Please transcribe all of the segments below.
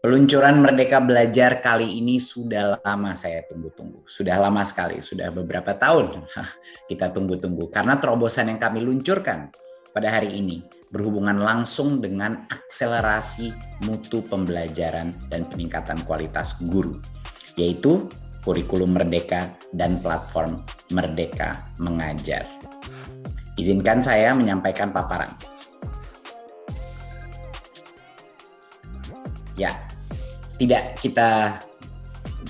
Peluncuran Merdeka Belajar kali ini sudah lama saya tunggu-tunggu. Sudah lama sekali, sudah beberapa tahun kita tunggu-tunggu. Karena terobosan yang kami luncurkan pada hari ini berhubungan langsung dengan akselerasi mutu pembelajaran dan peningkatan kualitas guru, yaitu kurikulum Merdeka dan platform Merdeka Mengajar. Izinkan saya menyampaikan paparan. Ya, tidak kita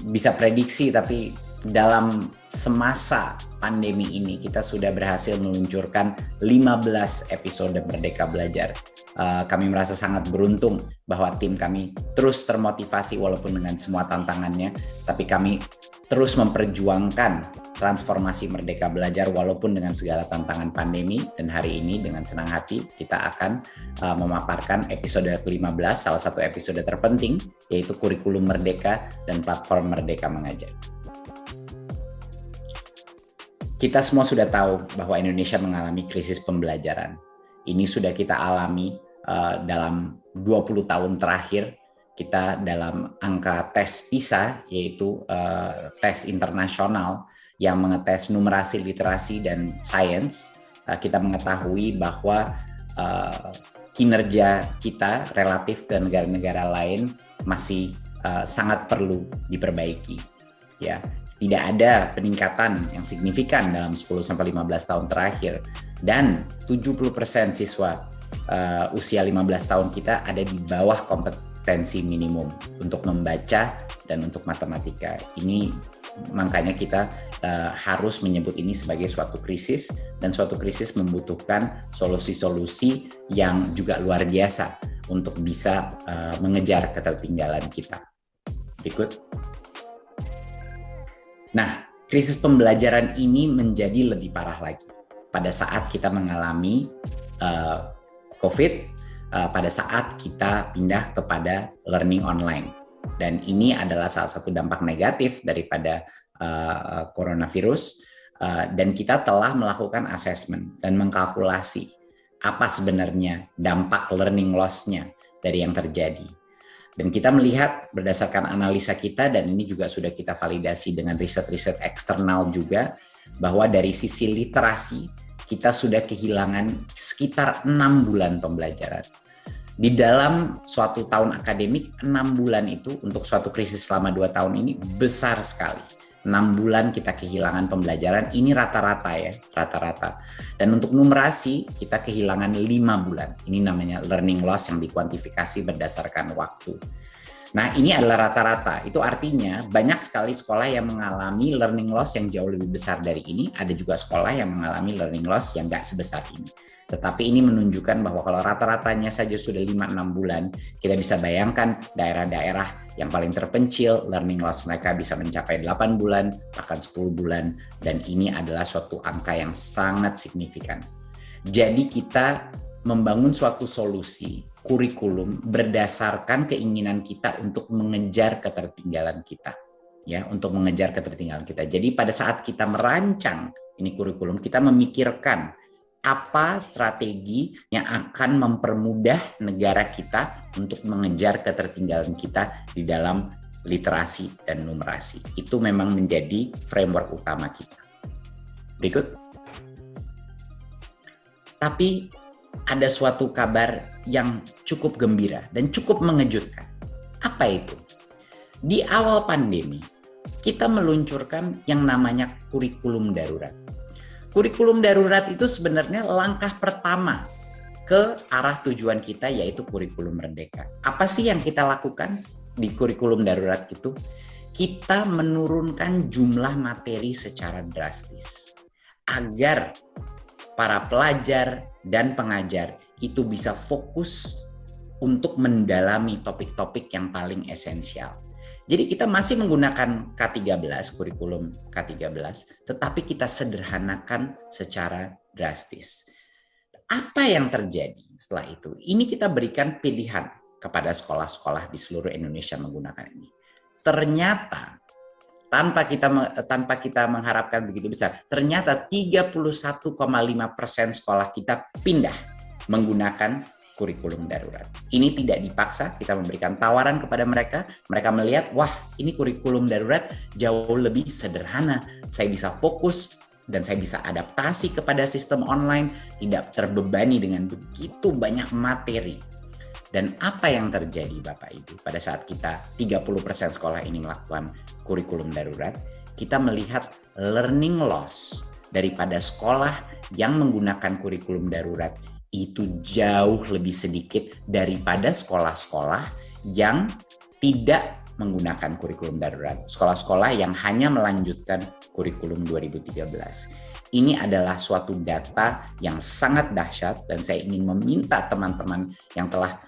bisa prediksi, tapi dalam semasa pandemi ini kita sudah berhasil meluncurkan 15 episode Merdeka Belajar. Kami merasa sangat beruntung bahwa tim kami terus termotivasi walaupun dengan semua tantangannya, tapi kami terus memperjuangkan transformasi Merdeka Belajar walaupun dengan segala tantangan pandemi. Dan hari ini dengan senang hati kita akan memaparkan episode ke-15, salah satu episode terpenting, yaitu kurikulum Merdeka dan platform Merdeka Mengajar. Kita semua sudah tahu bahwa Indonesia mengalami krisis pembelajaran. Ini sudah kita alami dalam 20 tahun terakhir. Kita dalam angka tes PISA, yaitu tes internasional yang mengetes numerasi, literasi, dan sains, kita mengetahui bahwa kinerja kita relatif ke negara-negara lain masih sangat perlu diperbaiki. Ya, tidak ada peningkatan yang signifikan dalam 10-15 tahun terakhir, dan 70% siswa usia 15 tahun kita ada di bawah kompetensi minimum untuk membaca dan untuk matematika. Ini makanya kita harus menyebut ini sebagai suatu krisis, dan suatu krisis membutuhkan solusi-solusi yang juga luar biasa untuk bisa mengejar ketertinggalan kita. Berikut. Nah, krisis pembelajaran ini menjadi lebih parah lagi pada saat kita mengalami COVID, pada saat kita pindah kepada learning online. Dan ini adalah salah satu dampak negatif daripada coronavirus, dan kita telah melakukan assessment dan mengkalkulasi apa sebenarnya dampak learning loss-nya dari yang terjadi. Dan kita melihat berdasarkan analisa kita, dan ini juga sudah kita validasi dengan riset-riset eksternal juga, bahwa dari sisi literasi kita sudah kehilangan sekitar 6 bulan pembelajaran. Di dalam suatu tahun akademik, 6 bulan itu untuk suatu krisis selama 2 tahun ini besar sekali. 6 bulan kita kehilangan pembelajaran, ini rata-rata ya, rata-rata. Dan untuk numerasi, kita kehilangan 5 bulan. Ini namanya learning loss yang dikuantifikasi berdasarkan waktu. Nah, ini adalah rata-rata. Itu artinya banyak sekali sekolah yang mengalami learning loss yang jauh lebih besar dari ini. Ada juga sekolah yang mengalami learning loss yang nggak sebesar ini. Tetapi ini menunjukkan bahwa kalau rata-ratanya saja sudah 5-6 bulan, kita bisa bayangkan daerah-daerah yang paling terpencil, learning loss mereka bisa mencapai 8 bulan, bahkan 10 bulan. Dan ini adalah suatu angka yang sangat signifikan. Jadi kita membangun suatu solusi kurikulum berdasarkan keinginan kita untuk mengejar ketertinggalan kita. Ya, untuk mengejar ketertinggalan kita. Jadi pada saat kita merancang ini kurikulum, kita memikirkan apa strategi yang akan mempermudah negara kita untuk mengejar ketertinggalan kita di dalam literasi dan numerasi. Itu memang menjadi framework utama kita. Berikut. Tapi ada suatu kabar yang cukup gembira dan cukup mengejutkan. Apa itu? Di awal pandemi, kita meluncurkan yang namanya kurikulum darurat. Kurikulum darurat itu sebenarnya langkah pertama ke arah tujuan kita, yaitu kurikulum merdeka. Apa sih yang kita lakukan di kurikulum darurat itu? Kita menurunkan jumlah materi secara drastis agar para pelajar dan pengajar itu bisa fokus untuk mendalami topik-topik yang paling esensial. Jadi kita masih menggunakan K13, kurikulum K13, tetapi kita sederhanakan secara drastis. Apa yang terjadi setelah itu? Ini kita berikan pilihan kepada sekolah-sekolah di seluruh Indonesia menggunakan ini. Ternyata tanpa kita mengharapkan begitu besar, ternyata 31,5% sekolah kita pindah menggunakan kurikulum darurat. Ini tidak dipaksa, kita memberikan tawaran kepada mereka. Mereka melihat, wah ini kurikulum darurat jauh lebih sederhana. Saya bisa fokus dan saya bisa adaptasi kepada sistem online, tidak terbebani dengan begitu banyak materi. Dan apa yang terjadi Bapak Ibu pada saat kita 30% sekolah ini melakukan kurikulum darurat, kita melihat learning loss daripada sekolah yang menggunakan kurikulum darurat itu jauh lebih sedikit daripada sekolah-sekolah yang tidak menggunakan kurikulum darurat. Sekolah-sekolah yang hanya melanjutkan kurikulum 2013. Ini adalah suatu data yang sangat dahsyat dan saya ingin meminta teman-teman yang telah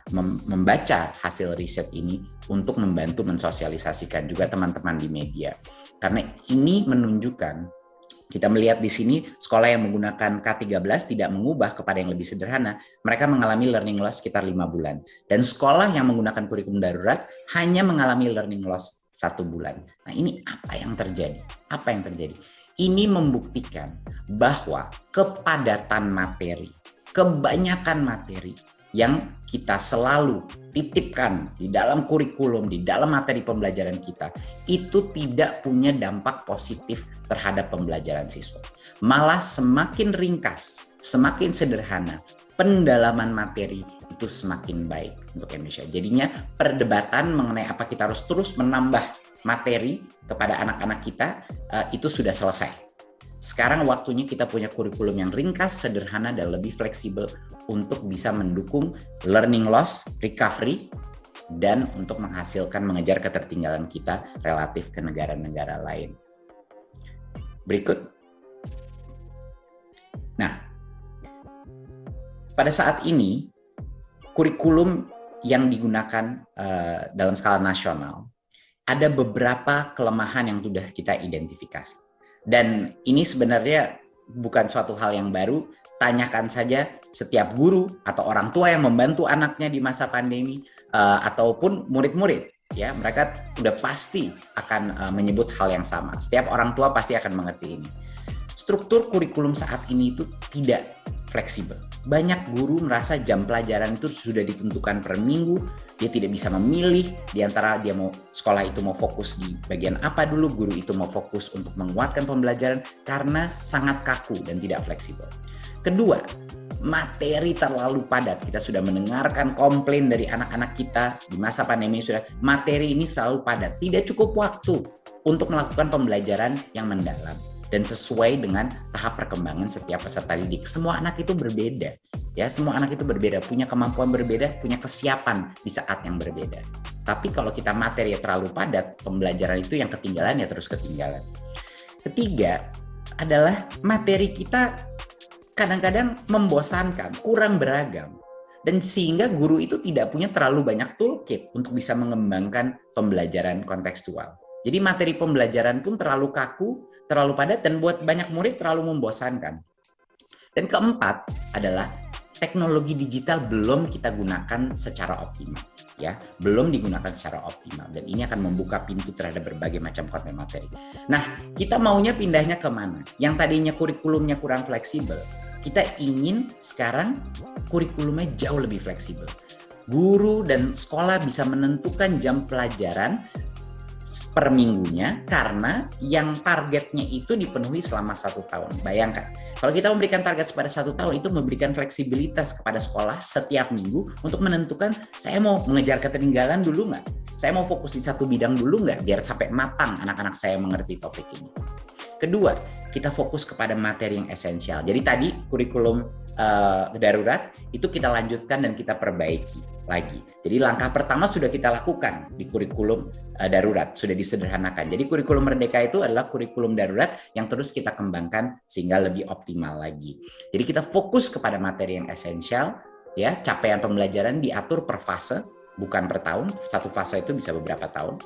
membaca hasil riset ini untuk membantu mensosialisasikan juga teman-teman di media. Karena ini menunjukkan, kita melihat di sini sekolah yang menggunakan K13 tidak mengubah kepada yang lebih sederhana, mereka mengalami learning loss sekitar 5 bulan. Dan sekolah yang menggunakan kurikulum darurat hanya mengalami learning loss 1 bulan. Nah ini apa yang terjadi? Apa yang terjadi? Ini membuktikan bahwa kepadatan materi, kebanyakan materi yang kita selalu titipkan di dalam kurikulum, di dalam materi pembelajaran kita, itu tidak punya dampak positif terhadap pembelajaran siswa. Malah semakin ringkas, semakin sederhana, pendalaman materi itu semakin baik untuk Indonesia. Jadinya perdebatan mengenai apa kita harus terus menambah materi kepada anak-anak kita itu sudah selesai. Sekarang waktunya kita punya kurikulum yang ringkas, sederhana, dan lebih fleksibel untuk bisa mendukung learning loss, recovery, dan untuk menghasilkan mengejar ketertinggalan kita relatif ke negara-negara lain. Berikut. Nah, pada saat ini kurikulum yang digunakan dalam skala nasional ada beberapa kelemahan yang sudah kita identifikasi. Dan ini sebenarnya bukan suatu hal yang baru. Tanyakan saja setiap guru atau orang tua yang membantu anaknya di masa pandemi ataupun murid-murid, ya mereka sudah pasti akan menyebut hal yang sama. Setiap orang tua pasti akan mengerti ini. Struktur kurikulum saat ini itu tidak fleksibel. Banyak guru merasa jam pelajaran itu sudah ditentukan per minggu, dia tidak bisa memilih di antara dia mau sekolah itu mau fokus di bagian apa dulu, guru itu mau fokus untuk menguatkan pembelajaran karena sangat kaku dan tidak fleksibel. Kedua, materi terlalu padat. Kita sudah mendengarkan komplain dari anak-anak kita di masa pandemi sudah materi ini selalu padat, tidak cukup waktu untuk melakukan pembelajaran yang mendalam dan sesuai dengan tahap perkembangan setiap peserta didik. Semua anak itu berbeda, ya. Semua anak itu berbeda, punya kemampuan berbeda, punya kesiapan di saat yang berbeda. Tapi kalau kita materi terlalu padat, pembelajaran itu yang ketinggalan ya terus ketinggalan. Ketiga adalah materi kita kadang-kadang membosankan, kurang beragam. Dan sehingga guru itu tidak punya terlalu banyak toolkit untuk bisa mengembangkan pembelajaran kontekstual. Jadi materi pembelajaran pun terlalu kaku, terlalu padat, dan buat banyak murid terlalu membosankan. Dan keempat adalah teknologi digital belum kita gunakan secara optimal, ya, belum digunakan secara optimal, dan ini akan membuka pintu terhadap berbagai macam konten materi. Nah, kita maunya pindahnya ke mana? Yang tadinya kurikulumnya kurang fleksibel, kita ingin sekarang kurikulumnya jauh lebih fleksibel. Guru dan sekolah bisa menentukan jam pelajaran per minggunya karena yang targetnya itu dipenuhi selama 1 tahun. Bayangkan, kalau kita memberikan target pada 1 tahun itu memberikan fleksibilitas kepada sekolah setiap minggu untuk menentukan saya mau mengejar ketertinggalan dulu nggak? Saya mau fokus di satu bidang dulu nggak? Biar sampai matang anak-anak saya mengerti topik ini. Kedua, kita fokus kepada materi yang esensial. Jadi tadi kurikulum darurat itu kita lanjutkan dan kita perbaiki lagi. Jadi langkah pertama sudah kita lakukan di kurikulum darurat, sudah disederhanakan. Jadi kurikulum Merdeka itu adalah kurikulum darurat yang terus kita kembangkan sehingga lebih optimal lagi. Jadi kita fokus kepada materi yang esensial, ya, capaian pembelajaran diatur per fase, bukan per tahun. Satu fase itu bisa beberapa tahun.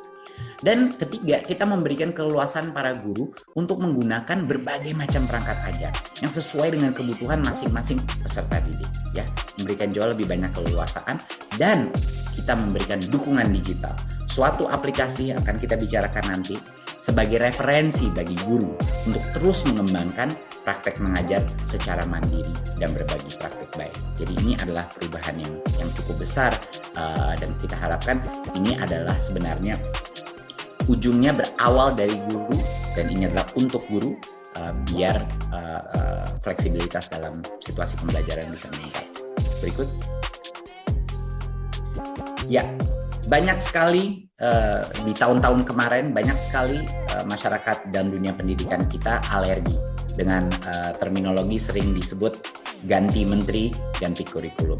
Dan ketiga, kita memberikan keleluasan para guru untuk menggunakan berbagai macam perangkat ajar yang sesuai dengan kebutuhan masing-masing peserta didik, ya, memberikan jauh lebih banyak keleluasaan, dan kita memberikan dukungan digital. Suatu aplikasi yang akan kita bicarakan nanti sebagai referensi bagi guru untuk terus mengembangkan praktek mengajar secara mandiri dan berbagi praktek baik. Jadi ini adalah perubahan yang cukup besar, dan kita harapkan ini adalah sebenarnya ujungnya berawal dari guru, dan ini adalah untuk guru, biar fleksibilitas dalam situasi pembelajaran bisa meningkat. Berikut. Ya, banyak sekali di tahun-tahun kemarin, banyak sekali masyarakat dan dunia pendidikan kita alergi dengan terminologi sering disebut ganti menteri, ganti kurikulum.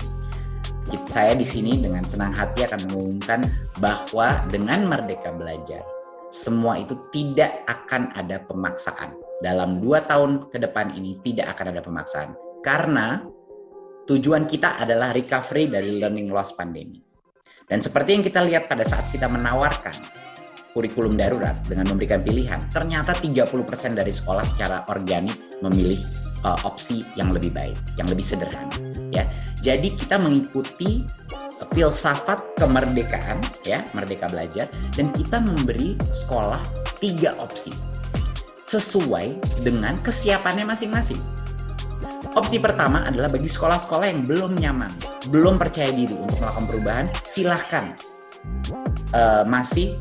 Saya di sini dengan senang hati akan mengumumkan bahwa dengan Merdeka Belajar, semua itu tidak akan ada pemaksaan. Dalam 2 tahun ke depan ini tidak akan ada pemaksaan. Karena tujuan kita adalah recovery dari learning loss pandemi. Dan seperti yang kita lihat pada saat kita menawarkan kurikulum darurat dengan memberikan pilihan, ternyata 30% dari sekolah secara organik memilih opsi yang lebih baik, yang lebih sederhana. Ya, jadi kita mengikuti filsafat kemerdekaan, ya, Merdeka Belajar, dan kita memberi sekolah 3 opsi sesuai dengan kesiapannya masing-masing. Opsi pertama adalah bagi sekolah-sekolah yang belum nyaman, belum percaya diri untuk melakukan perubahan, silahkan masih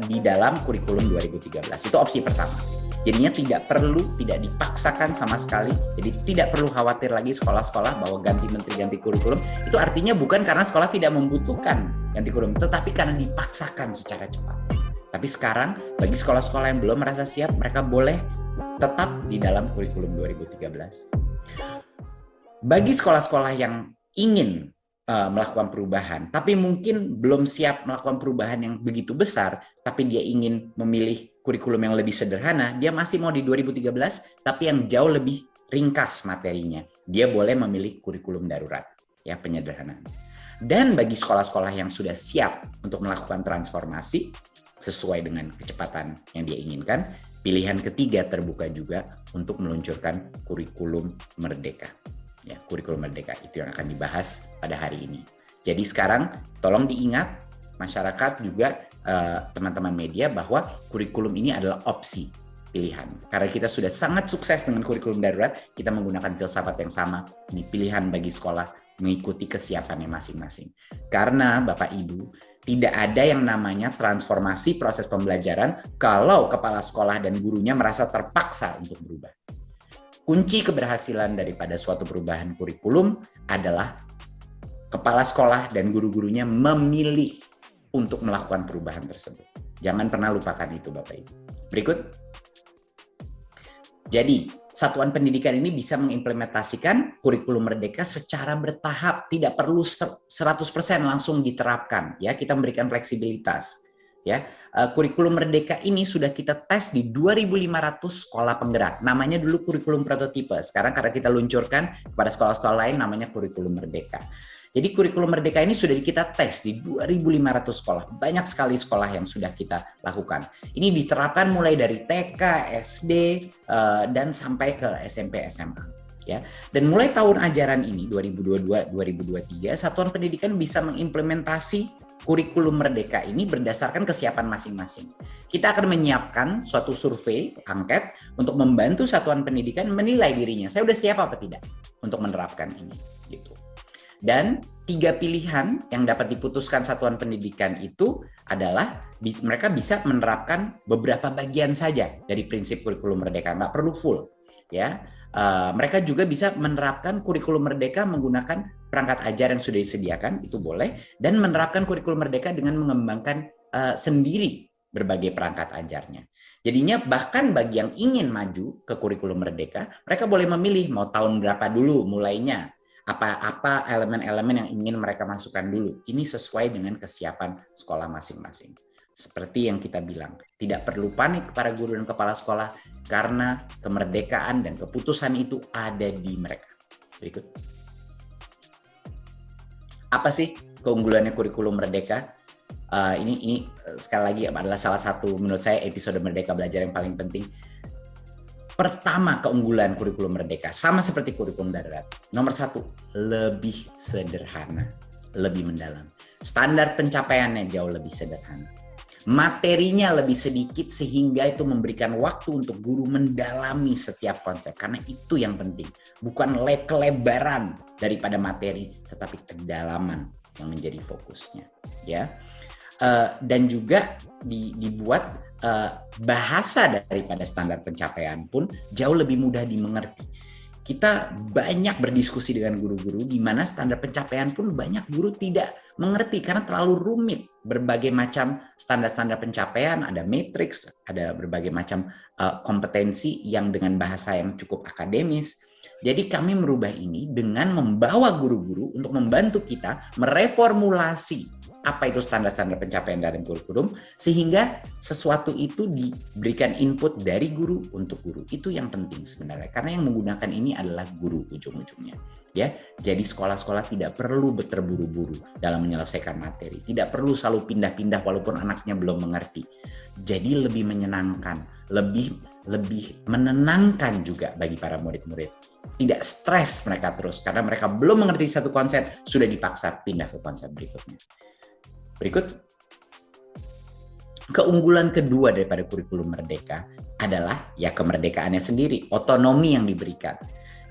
di dalam kurikulum 2013. Itu opsi pertama. Jadinya tidak dipaksakan sama sekali. Jadi tidak perlu khawatir lagi sekolah-sekolah bahwa ganti menteri, ganti kurikulum. Itu artinya bukan karena sekolah tidak membutuhkan ganti kurikulum, tetapi karena dipaksakan secara cepat. Tapi sekarang bagi sekolah-sekolah yang belum merasa siap, mereka boleh tetap di dalam kurikulum 2013. Bagi sekolah-sekolah yang ingin melakukan perubahan, tapi mungkin belum siap melakukan perubahan yang begitu besar, tapi dia ingin memilih kurikulum yang lebih sederhana, dia masih mau di 2013, tapi yang jauh lebih ringkas materinya. Dia boleh memilih kurikulum darurat, ya, penyederhanaan. Dan bagi sekolah-sekolah yang sudah siap untuk melakukan transformasi sesuai dengan kecepatan yang dia inginkan, pilihan ketiga terbuka juga untuk meluncurkan kurikulum merdeka. Ya, kurikulum merdeka itu yang akan dibahas pada hari ini. Jadi sekarang tolong diingat masyarakat juga, teman-teman media, bahwa kurikulum ini adalah opsi pilihan. Karena kita sudah sangat sukses dengan kurikulum darurat, kita menggunakan filsafat yang sama. Ini pilihan bagi sekolah mengikuti kesiapannya masing-masing. Karena Bapak Ibu, tidak ada yang namanya transformasi proses pembelajaran kalau kepala sekolah dan gurunya merasa terpaksa untuk berubah. Kunci keberhasilan daripada suatu perubahan kurikulum adalah kepala sekolah dan guru-gurunya memilih untuk melakukan perubahan tersebut. Jangan pernah lupakan itu, Bapak Ibu. Berikut. Jadi, satuan pendidikan ini bisa mengimplementasikan kurikulum merdeka secara bertahap, tidak perlu 100% langsung diterapkan, ya. Kita memberikan fleksibilitas. Ya, kurikulum merdeka ini sudah kita tes di 2.500 sekolah penggerak. Namanya dulu kurikulum prototipe. Sekarang karena kita luncurkan kepada sekolah-sekolah lain, namanya kurikulum merdeka. Jadi kurikulum merdeka ini sudah kita tes di 2.500 sekolah. Banyak sekali sekolah yang sudah kita lakukan. Ini diterapkan mulai dari TK, SD, dan sampai ke SMP, SMA. Ya. Dan mulai tahun ajaran ini 2022-2023, satuan pendidikan bisa mengimplementasi kurikulum merdeka ini berdasarkan kesiapan masing-masing. Kita akan menyiapkan suatu survei, angket, untuk membantu satuan pendidikan menilai dirinya. Saya udah siap apa tidak untuk menerapkan ini, gitu. Dan 3 pilihan yang dapat diputuskan satuan pendidikan itu adalah mereka bisa menerapkan beberapa bagian saja dari prinsip kurikulum merdeka, nggak perlu full, ya. Mereka juga bisa menerapkan kurikulum merdeka menggunakan perangkat ajar yang sudah disediakan, itu boleh, dan menerapkan kurikulum merdeka dengan mengembangkan sendiri berbagai perangkat ajarnya. Jadinya bahkan bagi yang ingin maju ke kurikulum merdeka, mereka boleh memilih mau tahun berapa dulu mulainya, apa elemen-elemen yang ingin mereka masukkan dulu. Ini sesuai dengan kesiapan sekolah masing-masing. Seperti yang kita bilang, tidak perlu panik para guru dan kepala sekolah karena kemerdekaan dan keputusan itu ada di mereka. Berikut. Apa sih keunggulannya kurikulum merdeka? Ini sekali lagi adalah salah satu menurut saya episode Merdeka Belajar yang paling penting. Pertama, keunggulan kurikulum merdeka sama seperti kurikulum darurat. Nomor 1, lebih sederhana, lebih mendalam. Standar pencapaiannya jauh lebih sederhana. Materinya lebih sedikit sehingga itu memberikan waktu untuk guru mendalami setiap konsep. Karena itu yang penting. Bukan kelebaran daripada materi, tetapi kedalaman yang menjadi fokusnya. Ya. Dan juga dibuat bahasa daripada standar pencapaian pun jauh lebih mudah dimengerti. Kita banyak berdiskusi dengan guru-guru di mana standar pencapaian pun banyak guru tidak mengerti karena terlalu rumit. Berbagai macam standar-standar pencapaian, ada matriks, ada berbagai macam kompetensi yang dengan bahasa yang cukup akademis. Jadi kami merubah ini dengan membawa guru-guru untuk membantu kita mereformulasi apa itu standar-standar pencapaian dalam kurikulum, sehingga sesuatu itu diberikan input dari guru untuk guru. Itu yang penting sebenarnya, karena yang menggunakan ini adalah guru ujung-ujungnya. Ya, jadi sekolah-sekolah tidak perlu terburu-buru dalam menyelesaikan materi, tidak perlu selalu pindah-pindah walaupun anaknya belum mengerti. Jadi lebih menyenangkan, lebih menenangkan juga bagi para murid-murid. Tidak stres mereka terus karena mereka belum mengerti satu konsep, sudah dipaksa pindah ke konsep berikutnya. Berikut, keunggulan kedua daripada kurikulum merdeka adalah ya kemerdekaannya sendiri, otonomi yang diberikan.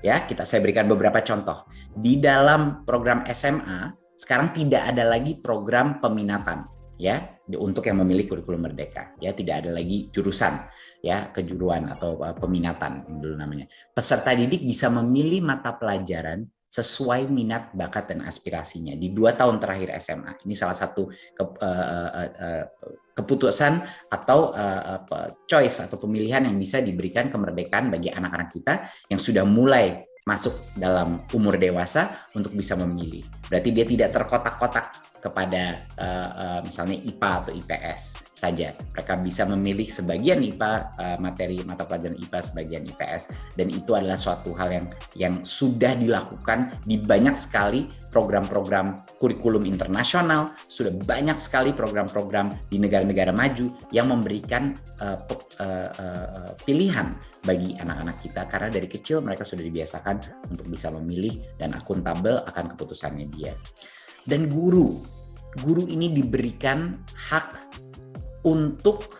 Ya, saya berikan beberapa contoh. Di dalam program SMA sekarang tidak ada lagi program peminatan, ya, untuk yang memilih kurikulum merdeka. Ya, tidak ada lagi jurusan, ya, kejuruan atau peminatan dulu namanya. Peserta didik bisa memilih mata pelajaran sesuai minat, bakat, dan aspirasinya di 2 tahun terakhir SMA. Ini salah satu keputusan atau choice atau pemilihan yang bisa diberikan kemerdekaan bagi anak-anak kita yang sudah mulai masuk dalam umur dewasa untuk bisa memilih. Berarti dia tidak terkotak-kotak kepada misalnya IPA atau IPS saja. Mereka bisa memilih sebagian IPA, materi mata pelajaran IPA, sebagian IPS, dan itu adalah suatu hal yang sudah dilakukan di banyak sekali program-program kurikulum internasional, sudah banyak sekali program-program di negara-negara maju yang memberikan pilihan bagi anak-anak kita karena dari kecil mereka sudah dibiasakan untuk bisa memilih dan akuntabel akan keputusannya dia. Dan guru ini diberikan hak untuk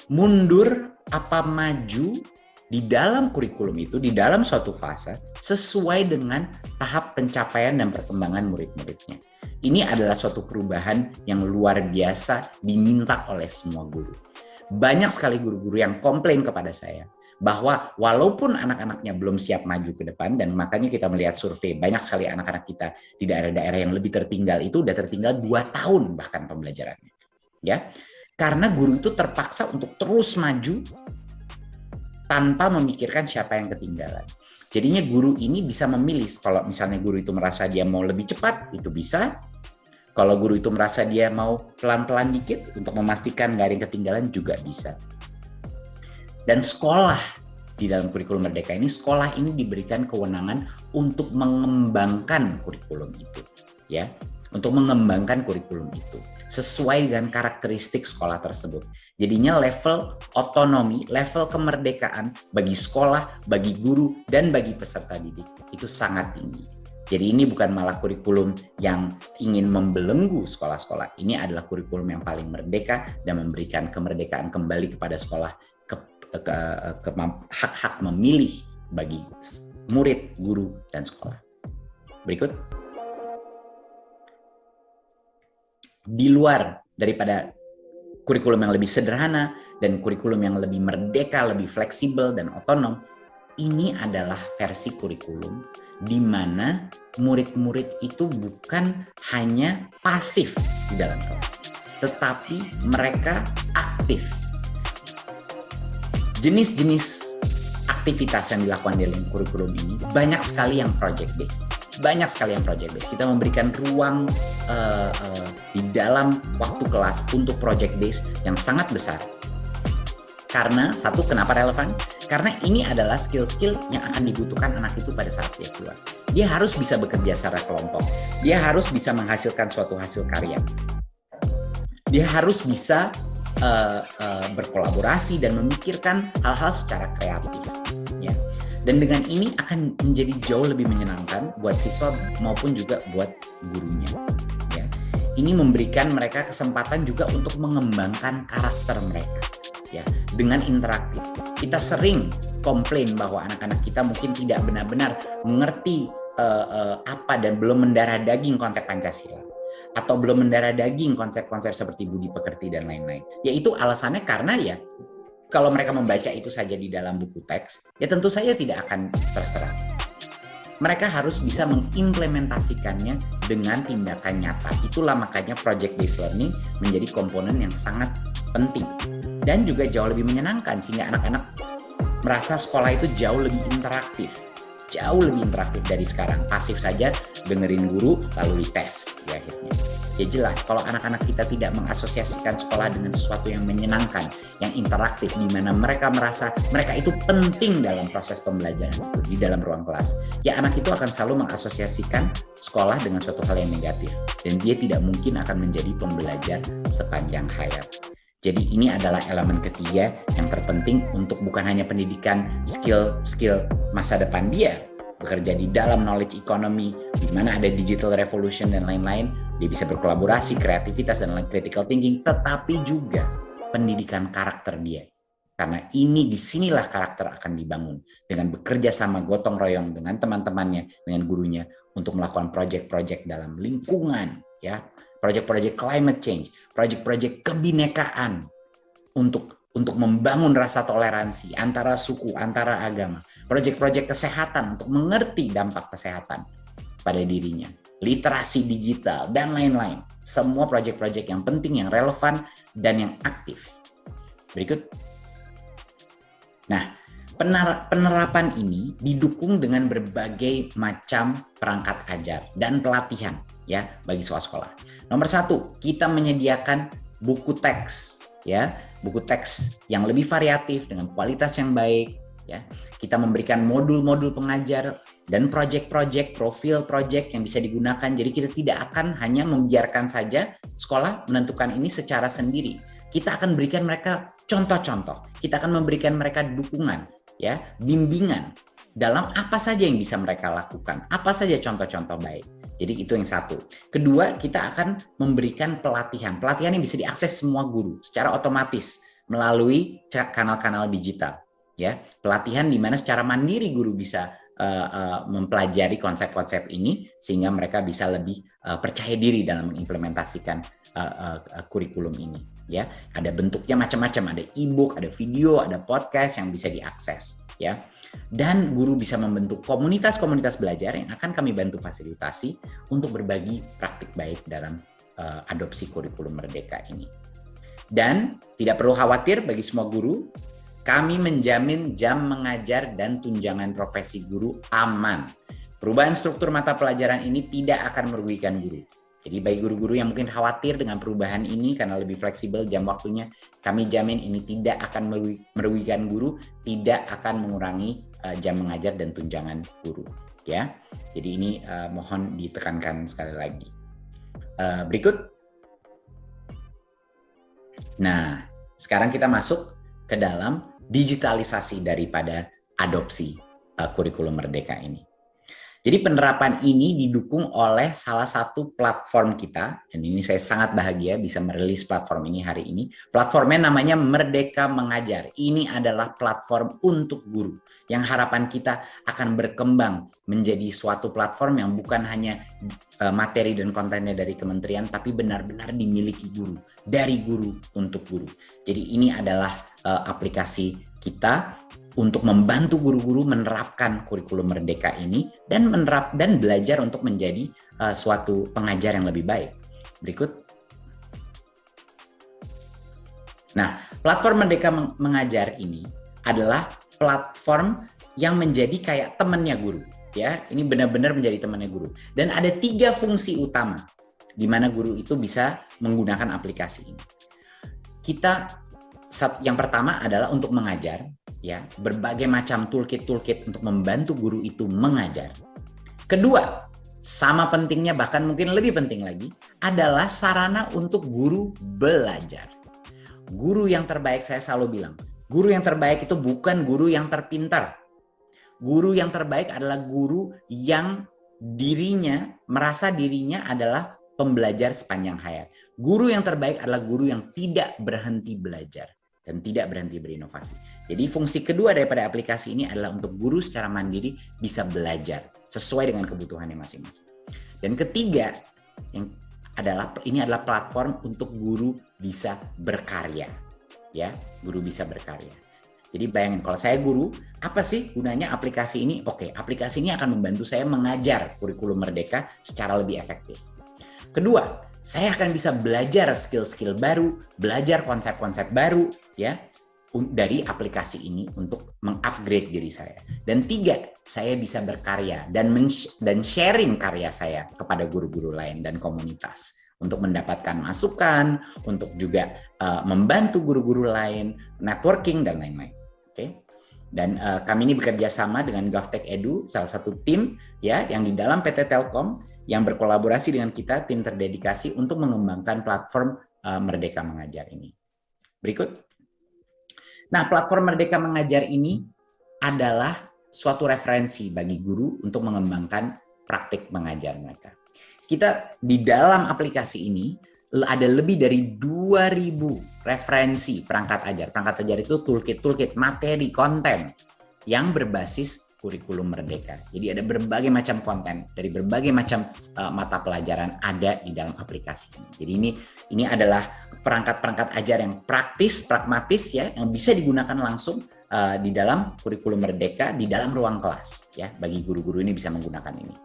mundur apa maju di dalam kurikulum itu, di dalam suatu fase sesuai dengan tahap pencapaian dan perkembangan murid-muridnya. Ini adalah suatu perubahan yang luar biasa diminta oleh semua guru. Banyak sekali guru-guru yang komplain kepada saya bahwa walaupun anak-anaknya belum siap maju ke depan, dan makanya kita melihat survei banyak sekali anak-anak kita di daerah-daerah yang lebih tertinggal itu udah tertinggal 2 tahun bahkan pembelajarannya, ya, karena guru itu terpaksa untuk terus maju tanpa memikirkan siapa yang ketinggalan. Jadinya guru ini bisa memilih, kalau misalnya guru itu merasa dia mau lebih cepat, itu bisa. Kalau guru itu merasa dia mau pelan-pelan dikit untuk memastikan nggak ada yang ketinggalan, juga bisa. Dan sekolah di dalam kurikulum merdeka ini, sekolah ini diberikan kewenangan untuk mengembangkan kurikulum itu, ya, untuk mengembangkan kurikulum itu sesuai dengan karakteristik sekolah tersebut. Jadinya level otonomi, level kemerdekaan bagi sekolah, bagi guru, dan bagi peserta didik itu sangat tinggi. Jadi ini bukan malah kurikulum yang ingin membelenggu sekolah-sekolah. Ini adalah kurikulum yang paling merdeka dan memberikan kemerdekaan kembali kepada sekolah, hak-hak memilih bagi murid, guru, dan sekolah. Berikut. Di luar daripada kurikulum yang lebih sederhana dan kurikulum yang lebih merdeka, lebih fleksibel dan otonom, ini adalah versi kurikulum di mana murid-murid itu bukan hanya pasif di dalam kelas, tetapi mereka aktif. Jenis-jenis aktivitas yang dilakukan di dalam kurikulum ini banyak sekali yang project based. Kita memberikan ruang di dalam waktu kelas untuk project based yang sangat besar. Karena satu, kenapa relevan? Karena ini adalah skill-skill yang akan dibutuhkan anak itu pada saat dia keluar. Dia harus bisa bekerja secara kelompok. Dia harus bisa menghasilkan suatu hasil karya. Dia harus bisa berkolaborasi dan memikirkan hal-hal secara kreatif. Ya. Dan dengan ini akan menjadi jauh lebih menyenangkan buat siswa maupun juga buat gurunya. Ya. ini memberikan mereka kesempatan juga untuk mengembangkan karakter mereka, ya, dengan interaktif. Kita sering komplain bahwa anak-anak kita mungkin tidak benar-benar mengerti apa dan belum mendarah daging konsep Pancasila, atau belum mendarah daging konsep-konsep seperti budi pekerti dan lain-lain. Yaitu alasannya karena ya kalau mereka membaca itu saja di dalam buku teks, ya tentu saja tidak akan terserap. Mereka harus bisa mengimplementasikannya dengan tindakan nyata. Itulah makanya project based learning menjadi komponen yang sangat penting dan juga jauh lebih menyenangkan, sehingga anak-anak merasa sekolah itu jauh lebih interaktif dari sekarang. Pasif saja dengerin guru lalu dites ya akhirnya. Ya jelas kalau anak-anak kita tidak mengasosiasikan sekolah dengan sesuatu yang menyenangkan, yang interaktif, di mana mereka merasa mereka itu penting dalam proses pembelajaran itu di dalam ruang kelas, ya anak itu akan selalu mengasosiasikan sekolah dengan suatu hal yang negatif, dan dia tidak mungkin akan menjadi pembelajar sepanjang hayat. Jadi ini adalah elemen ketiga yang terpenting untuk bukan hanya pendidikan skill masa depan dia, bekerja di dalam knowledge economy, di mana ada digital revolution dan lain-lain, dia bisa berkolaborasi, kreativitas, dan critical thinking, tetapi juga pendidikan karakter dia. Karena ini disinilah karakter akan dibangun dengan bekerja sama gotong royong dengan teman-temannya, dengan gurunya untuk melakukan proyek-proyek dalam lingkungan, ya, proyek-proyek climate change, proyek-proyek kebinekaan untuk membangun rasa toleransi antara suku, antara agama, proyek-proyek kesehatan untuk mengerti dampak kesehatan pada dirinya, literasi digital, dan lain-lain. Semua proyek-proyek yang penting, yang relevan, dan yang aktif. Berikut. Nah, penerapan ini didukung dengan berbagai macam perangkat ajar dan pelatihan ya bagi siswa sekolah. Nomor 1, kita menyediakan buku teks ya, buku teks yang lebih variatif dengan kualitas yang baik ya. Kita memberikan modul-modul pengajar dan proyek-proyek, profil proyek yang bisa digunakan. Jadi kita tidak akan hanya membiarkan saja sekolah menentukan ini secara sendiri. Kita akan berikan mereka contoh-contoh. Kita akan memberikan mereka dukungan, ya, bimbingan dalam apa saja yang bisa mereka lakukan, apa saja contoh-contoh baik. Jadi itu yang satu. Kedua, kita akan memberikan pelatihan yang bisa diakses semua guru secara otomatis melalui kanal-kanal digital. Ya, pelatihan di mana secara mandiri guru bisa mempelajari konsep-konsep ini sehingga mereka bisa lebih percaya diri dalam mengimplementasikan kurikulum ini. Ya, ada bentuknya macam-macam, ada e-book, ada video, ada podcast yang bisa diakses. Ya, dan guru bisa membentuk komunitas-komunitas belajar yang akan kami bantu fasilitasi untuk berbagi praktik baik dalam adopsi kurikulum merdeka ini. Dan tidak perlu khawatir bagi semua guru. Kami menjamin jam mengajar dan tunjangan profesi guru aman. Perubahan struktur mata pelajaran ini tidak akan merugikan guru. Jadi bagi guru-guru yang mungkin khawatir dengan perubahan ini karena lebih fleksibel jam waktunya, kami jamin ini tidak akan merugikan guru, tidak akan mengurangi jam mengajar dan tunjangan guru. Ya, jadi ini mohon ditekankan sekali lagi. Berikut. Nah, sekarang kita masuk ke dalam digitalisasi daripada adopsi kurikulum merdeka ini. Jadi penerapan ini didukung oleh salah satu platform kita, dan ini saya sangat bahagia bisa merilis platform ini hari ini. Platformnya namanya Merdeka Mengajar. Ini adalah platform untuk guru yang harapan kita akan berkembang menjadi suatu platform yang bukan hanya materi dan kontennya dari kementerian, tapi benar-benar dimiliki guru, dari guru untuk guru. Jadi ini adalah aplikasi kita untuk membantu guru-guru menerapkan kurikulum merdeka ini dan belajar untuk menjadi suatu pengajar yang lebih baik. Berikut. Nah, platform Merdeka Mengajar ini adalah platform yang menjadi kayak temannya guru. Ya, ini benar-benar menjadi temannya guru. Dan ada 3 fungsi utama di mana guru itu bisa menggunakan aplikasi ini. Yang pertama adalah untuk mengajar, ya, berbagai macam toolkit untuk membantu guru itu mengajar. Kedua, sama pentingnya bahkan mungkin lebih penting lagi, adalah sarana untuk guru belajar. Guru yang terbaik, saya selalu bilang, guru yang terbaik itu bukan guru yang terpintar. Guru yang terbaik adalah guru yang merasa dirinya adalah pembelajar sepanjang hayat. Guru yang terbaik adalah guru yang tidak berhenti belajar dan tidak berhenti berinovasi. Jadi fungsi kedua daripada aplikasi ini adalah untuk guru secara mandiri bisa belajar sesuai dengan kebutuhannya masing-masing. Dan ketiga, ini adalah platform untuk guru bisa berkarya. Ya, guru bisa berkarya. Jadi bayangin kalau saya guru, apa sih gunanya aplikasi ini? Oke, aplikasi ini akan membantu saya mengajar kurikulum Merdeka secara lebih efektif. Kedua, saya akan bisa belajar skill-skill baru, belajar konsep-konsep baru ya dari aplikasi ini untuk mengupgrade diri saya. Dan tiga, saya bisa berkarya dan sharing karya saya kepada guru-guru lain dan komunitas untuk mendapatkan masukan, untuk juga membantu guru-guru lain, networking dan lain-lain. Oke. Dan kami ini bekerja sama dengan GovTech Edu, salah satu tim ya yang di dalam PT Telkom yang berkolaborasi dengan kita, tim terdedikasi untuk mengembangkan platform Merdeka Mengajar ini. Berikut. Nah, platform Merdeka Mengajar ini adalah suatu referensi bagi guru untuk mengembangkan praktik mengajar mereka. Kita di dalam aplikasi ini ada lebih dari 2.000 referensi perangkat ajar. Perangkat ajar itu toolkit, materi, konten yang berbasis kurikulum Merdeka. Jadi ada berbagai macam konten dari berbagai macam mata pelajaran ada di dalam aplikasi ini. Jadi ini adalah perangkat-perangkat ajar yang praktis, pragmatis ya, yang bisa digunakan langsung di dalam kurikulum Merdeka di dalam ruang kelas ya. Bagi guru-guru ini bisa menggunakan ini.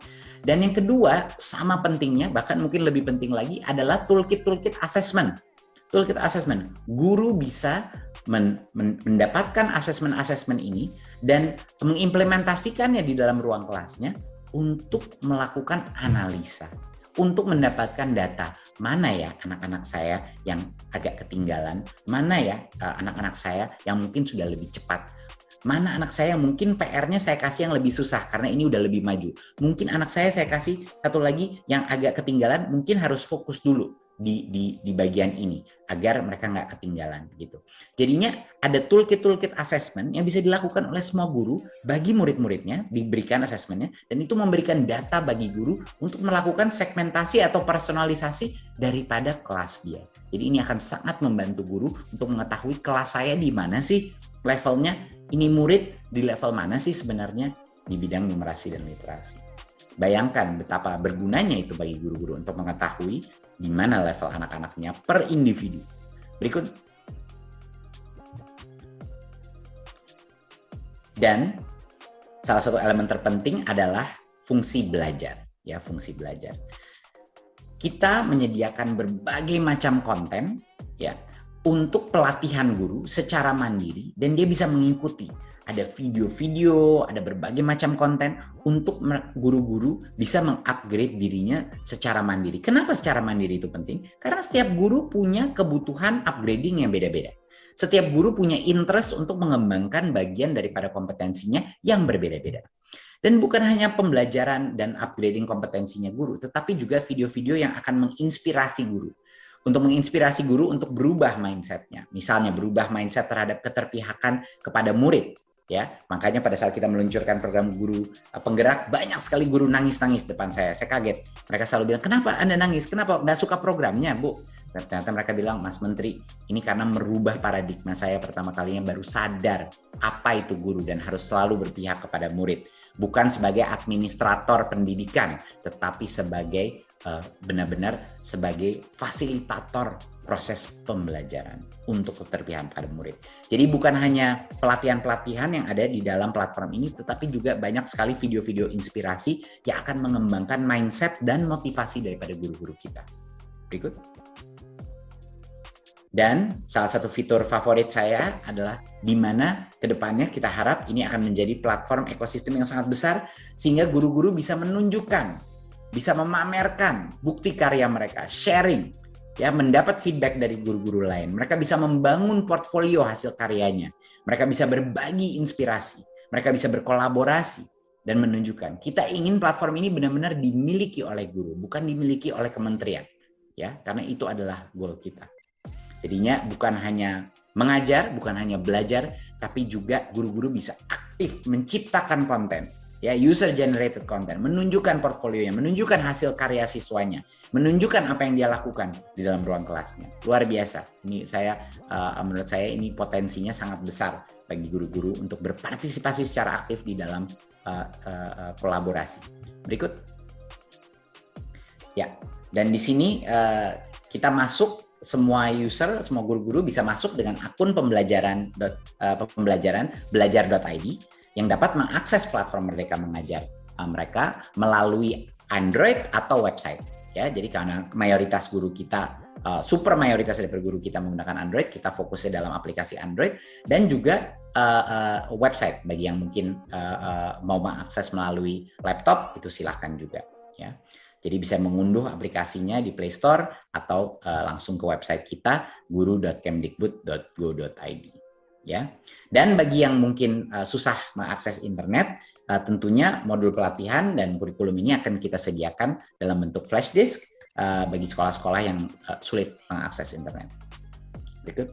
Dan yang kedua, sama pentingnya, bahkan mungkin lebih penting lagi adalah toolkit assessment. Toolkit assessment, guru bisa mendapatkan assessment ini dan mengimplementasikannya di dalam ruang kelasnya untuk melakukan analisa, untuk mendapatkan data. Mana ya anak-anak saya yang agak ketinggalan, mana ya anak-anak saya yang mungkin sudah lebih cepat. Mana anak saya mungkin PR-nya saya kasih yang lebih susah karena ini udah lebih maju. Mungkin anak saya kasih satu lagi yang agak ketinggalan, mungkin harus fokus dulu di bagian ini agar mereka nggak ketinggalan gitu. Jadinya ada toolkit assessment yang bisa dilakukan oleh semua guru bagi murid-muridnya, diberikan assessment-nya, dan itu memberikan data bagi guru untuk melakukan segmentasi atau personalisasi daripada kelas dia. Jadi ini akan sangat membantu guru untuk mengetahui kelas saya di mana sih levelnya. Ini murid di level mana sih sebenarnya di bidang numerasi dan literasi. Bayangkan betapa bergunanya itu bagi guru-guru untuk mengetahui di mana level anak-anaknya per individu. Berikut. Dan salah satu elemen terpenting adalah fungsi belajar. Ya, fungsi belajar. Kita menyediakan berbagai macam konten ya untuk pelatihan guru secara mandiri dan dia bisa mengikuti. Ada video-video, ada berbagai macam konten untuk guru-guru bisa mengupgrade dirinya secara mandiri. Kenapa secara mandiri itu penting? Karena setiap guru punya kebutuhan upgrading yang beda-beda. Setiap guru punya interest untuk mengembangkan bagian daripada kompetensinya yang berbeda-beda. Dan bukan hanya pembelajaran dan upgrading kompetensinya guru, tetapi juga video-video yang akan menginspirasi guru. Untuk menginspirasi guru untuk berubah mindset-nya. Misalnya berubah mindset terhadap keterpihakan kepada murid. Ya, makanya pada saat kita meluncurkan program guru penggerak, banyak sekali guru nangis-nangis depan saya. Saya kaget. Mereka selalu bilang, kenapa Anda nangis? Kenapa nggak suka programnya, Bu? Dan ternyata mereka bilang, Mas Menteri, ini karena merubah paradigma saya pertama kalinya baru sadar apa itu guru dan harus selalu berpihak kepada murid. Bukan sebagai administrator pendidikan, tetapi sebagai benar-benar sebagai fasilitator proses pembelajaran untuk keterpihakan pada murid. Jadi bukan hanya pelatihan-pelatihan yang ada di dalam platform ini, tetapi juga banyak sekali video-video inspirasi yang akan mengembangkan mindset dan motivasi daripada guru-guru kita. Berikut. Dan salah satu fitur favorit saya adalah di mana kedepannya kita harap ini akan menjadi platform ekosistem yang sangat besar sehingga guru-guru bisa menunjukkan, bisa memamerkan bukti karya mereka, sharing, ya, mendapat feedback dari guru-guru lain. Mereka bisa membangun portfolio hasil karyanya. Mereka bisa berbagi inspirasi. Mereka bisa berkolaborasi dan menunjukkan. Kita ingin platform ini benar-benar dimiliki oleh guru, bukan dimiliki oleh kementerian. Ya, karena itu adalah goal kita. Jadinya bukan hanya mengajar, bukan hanya belajar, tapi juga guru-guru bisa aktif menciptakan konten. ya, user generated content, menunjukkan portfolionya, menunjukkan hasil karya siswanya, menunjukkan apa yang dia lakukan di dalam ruang kelasnya. Luar biasa. Ini menurut saya ini potensinya sangat besar bagi guru-guru untuk berpartisipasi secara aktif di dalam kolaborasi. Berikut. Ya, dan di sini kita masuk, semua user, semua guru-guru bisa masuk dengan akun pembelajaran belajar.id yang dapat mengakses platform Merdeka Mengajar mereka melalui Android atau website. Ya, jadi karena mayoritas guru kita, super mayoritas dari guru kita menggunakan Android, kita fokusnya dalam aplikasi Android dan juga website bagi yang mungkin mau mengakses melalui laptop, itu silahkan juga. Ya. Jadi bisa mengunduh aplikasinya di Play Store atau langsung ke website kita guru.kemdikbud.go.id. Ya. Dan bagi yang mungkin susah mengakses internet, tentunya modul pelatihan dan kurikulum ini akan kita sediakan dalam bentuk flash disk bagi sekolah-sekolah yang sulit mengakses internet. Berikut.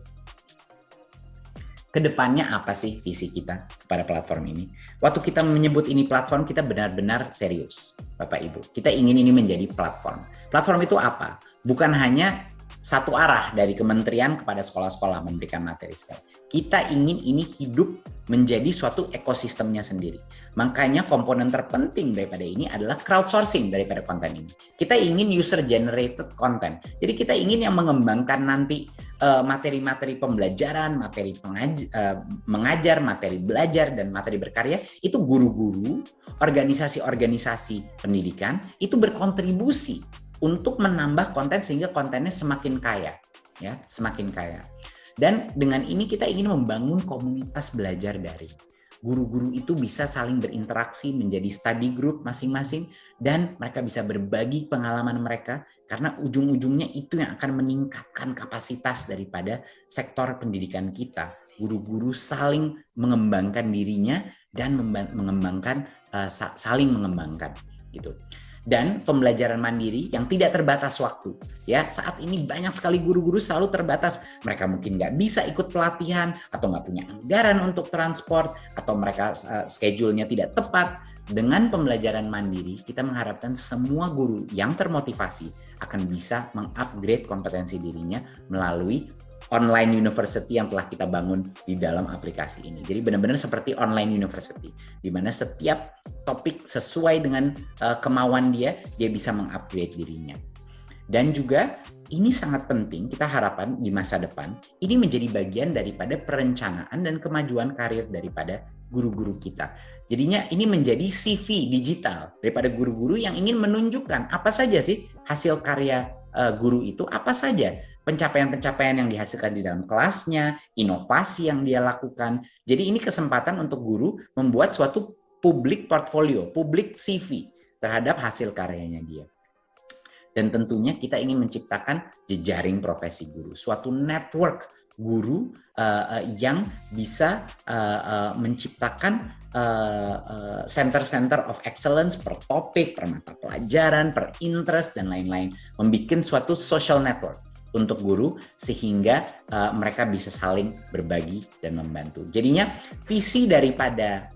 Kedepannya apa sih visi kita pada platform ini? Waktu kita menyebut ini platform, kita benar-benar serius, Bapak Ibu. Kita ingin ini menjadi platform. Platform itu apa? Bukan hanya satu arah dari kementerian kepada sekolah-sekolah memberikan materi sekali. Kita ingin ini hidup menjadi suatu ekosistemnya sendiri. Makanya komponen terpenting daripada ini adalah crowdsourcing daripada konten ini. Kita ingin user generated content. Jadi kita ingin yang mengembangkan nanti materi-materi pembelajaran, materi mengajar, materi belajar, dan materi berkarya, itu guru-guru, organisasi-organisasi pendidikan, itu berkontribusi untuk menambah konten sehingga kontennya semakin kaya. Ya, semakin kaya. Dan dengan ini kita ingin membangun komunitas belajar daring. Guru-guru itu bisa saling berinteraksi menjadi study group masing-masing dan mereka bisa berbagi pengalaman mereka karena ujung-ujungnya itu yang akan meningkatkan kapasitas daripada sektor pendidikan kita. Guru-guru saling mengembangkan dirinya dan saling mengembangkan gitu. Dan pembelajaran mandiri yang tidak terbatas waktu. Ya, saat ini banyak sekali guru-guru selalu terbatas. Mereka mungkin nggak bisa ikut pelatihan atau nggak punya anggaran untuk transport atau mereka schedule-nya tidak tepat. Dengan pembelajaran mandiri, kita mengharapkan semua guru yang termotivasi akan bisa mengupgrade kompetensi dirinya melalui online university yang telah kita bangun di dalam aplikasi ini. Jadi benar-benar seperti online university, di mana setiap topik sesuai dengan kemauan dia bisa mengupgrade dirinya. Dan juga ini sangat penting, kita harapkan di masa depan, ini menjadi bagian daripada perencanaan dan kemajuan karir daripada guru-guru kita. Jadinya ini menjadi CV digital daripada guru-guru yang ingin menunjukkan apa saja sih hasil karya guru itu, apa saja pencapaian-pencapaian yang dihasilkan di dalam kelasnya, inovasi yang dia lakukan. Jadi ini kesempatan untuk guru membuat suatu public portfolio, public CV terhadap hasil karyanya dia. Dan tentunya kita ingin menciptakan jejaring profesi guru, suatu network guru yang bisa menciptakan center-center of excellence per topik, per mata pelajaran, per interest, dan lain-lain. Membikin suatu social network untuk guru sehingga mereka bisa saling berbagi dan membantu. Jadinya visi daripada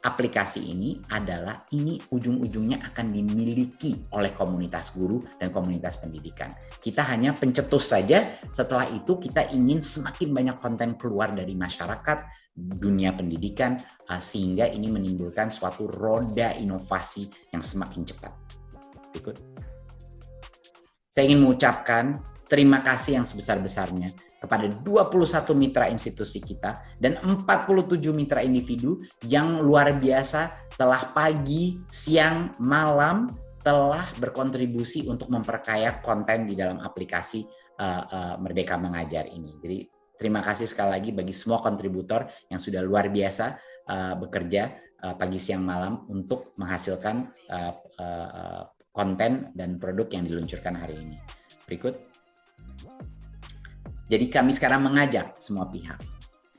aplikasi ini adalah ini ujung-ujungnya akan dimiliki oleh komunitas guru dan komunitas pendidikan. Kita hanya pencetus saja, setelah itu kita ingin semakin banyak konten keluar dari masyarakat, dunia pendidikan, sehingga ini menimbulkan suatu roda inovasi yang semakin cepat. Berikut. Saya ingin mengucapkan terima kasih yang sebesar-besarnya kepada 21 mitra institusi kita dan 47 mitra individu yang luar biasa telah pagi, siang, malam telah berkontribusi untuk memperkaya konten di dalam aplikasi Merdeka Mengajar ini. Jadi terima kasih sekali lagi bagi semua kontributor yang sudah luar biasa bekerja pagi, siang, malam untuk menghasilkan konten dan produk yang diluncurkan hari ini. Berikut. Jadi kami sekarang mengajak semua pihak.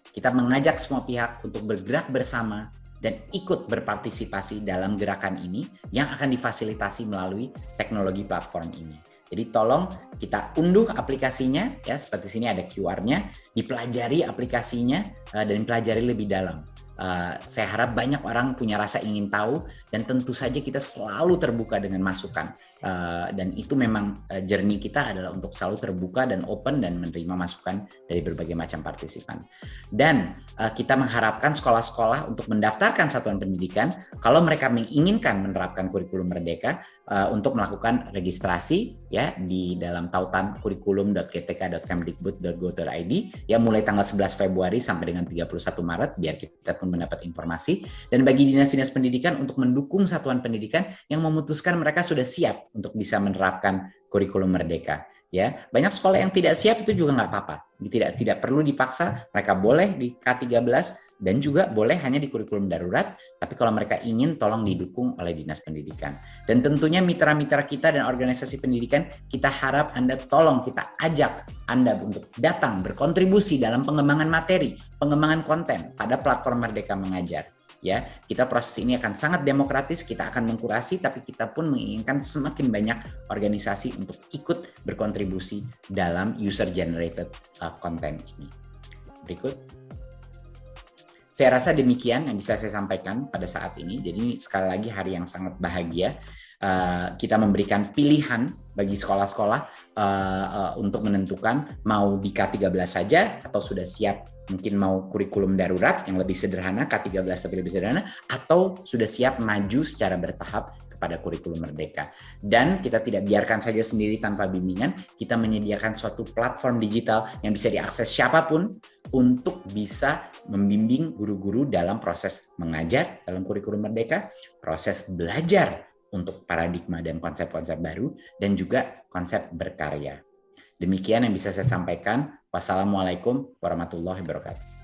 Kita mengajak semua pihak untuk bergerak bersama dan ikut berpartisipasi dalam gerakan ini yang akan difasilitasi melalui teknologi platform ini. Jadi tolong kita unduh aplikasinya, ya seperti sini ada QR-nya, dipelajari aplikasinya dan dipelajari lebih dalam. Saya harap banyak orang punya rasa ingin tahu, dan tentu saja kita selalu terbuka dengan masukan. Dan itu memang journey kita adalah untuk selalu terbuka dan open dan menerima masukan dari berbagai macam partisipan. Dan kita mengharapkan sekolah-sekolah untuk mendaftarkan satuan pendidikan kalau mereka menginginkan menerapkan kurikulum Merdeka, untuk melakukan registrasi ya di dalam tautan kurikulum.gtk.kemdikbud.go.id ya, mulai tanggal 11 Februari sampai dengan 31 Maret biar kita pun mendapat informasi. Dan bagi dinas-dinas pendidikan untuk mendukung satuan pendidikan yang memutuskan mereka sudah siap untuk bisa menerapkan kurikulum Merdeka. Ya, banyak sekolah yang tidak siap, itu juga nggak apa-apa. Tidak perlu dipaksa, mereka boleh di K13 dan juga boleh hanya di kurikulum darurat. Tapi kalau mereka ingin, tolong didukung oleh dinas pendidikan. Dan tentunya mitra-mitra kita dan organisasi pendidikan, kita harap Anda tolong, kita ajak Anda untuk datang berkontribusi dalam pengembangan materi, pengembangan konten pada platform Merdeka Mengajar. Ya, kita proses ini akan sangat demokratis, kita akan mengkurasi, tapi kita pun menginginkan semakin banyak organisasi untuk ikut berkontribusi dalam user generated content ini. Berikut. Saya rasa demikian yang bisa saya sampaikan pada saat ini. Jadi sekali lagi hari yang sangat bahagia. Kita memberikan pilihan bagi sekolah-sekolah untuk menentukan mau di K13 saja atau sudah siap mungkin mau kurikulum darurat yang lebih sederhana, K13 tapi lebih sederhana, atau sudah siap maju secara bertahap kepada kurikulum Merdeka. Dan kita tidak biarkan saja sendiri tanpa bimbingan, kita menyediakan suatu platform digital yang bisa diakses siapapun untuk bisa membimbing guru-guru dalam proses mengajar dalam kurikulum Merdeka, proses belajar untuk paradigma dan konsep-konsep baru, dan juga konsep berkarya. Demikian yang bisa saya sampaikan. Wassalamualaikum warahmatullahi wabarakatuh.